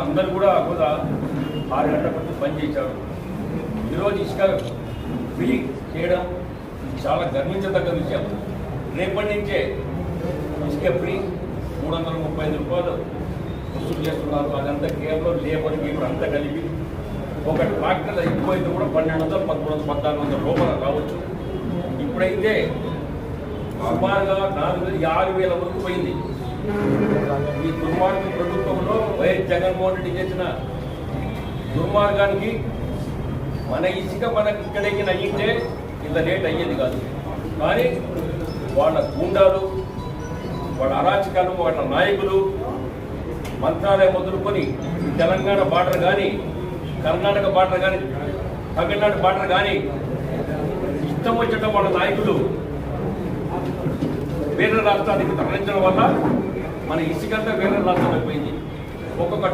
అందరూ కూడా 6 గంటల వరకు పనిచేశారు. ఈరోజు ఇసుక ఫ్రీ చేయడం చాలా గర్వించదగ్గ విషయం. రేపటి నుంచే ఇసుక ఫ్రీ 335 రూపాయలు వసూలు చేస్తున్నారు. అదంతా కేవలం లేబర్కి ఇప్పుడు అంతా కలిపి ఒక ట్రాక్టర్ ఎక్కువైతే కూడా 1200, 1300, 1400 రూపాయలు రావచ్చు. ఇప్పుడైతే సుమారుగా 4,000 వరకు పోయింది. ఈ దుర్మార్గ ప్రభుత్వంలో వైఎస్ జగన్మోహన్ రెడ్డి చేసిన దుర్మార్గానికి మన ఇసుక మనకు ఇక్కడికి అయ్యింటే ఇంత రేట్ అయ్యేది కాదు. కానీ వాళ్ళ గూండాలు, వాళ్ళ అరాచకాలు, వాళ్ళ నాయకులు మంత్రాలయం మొదలుకొని తెలంగాణ బార్డర్ కానీ, కర్ణాటక బార్డర్ కానీ, తమిళనాడు బార్డర్ కానీ ఇష్టం వచ్చేట వాళ్ళ నాయకులు వేరే రాష్ట్రానికి తరలించడం వల్ల మన ఇసుకంతా వేరే రాష్ట్రానికి పోయింది. ఒక్కొక్క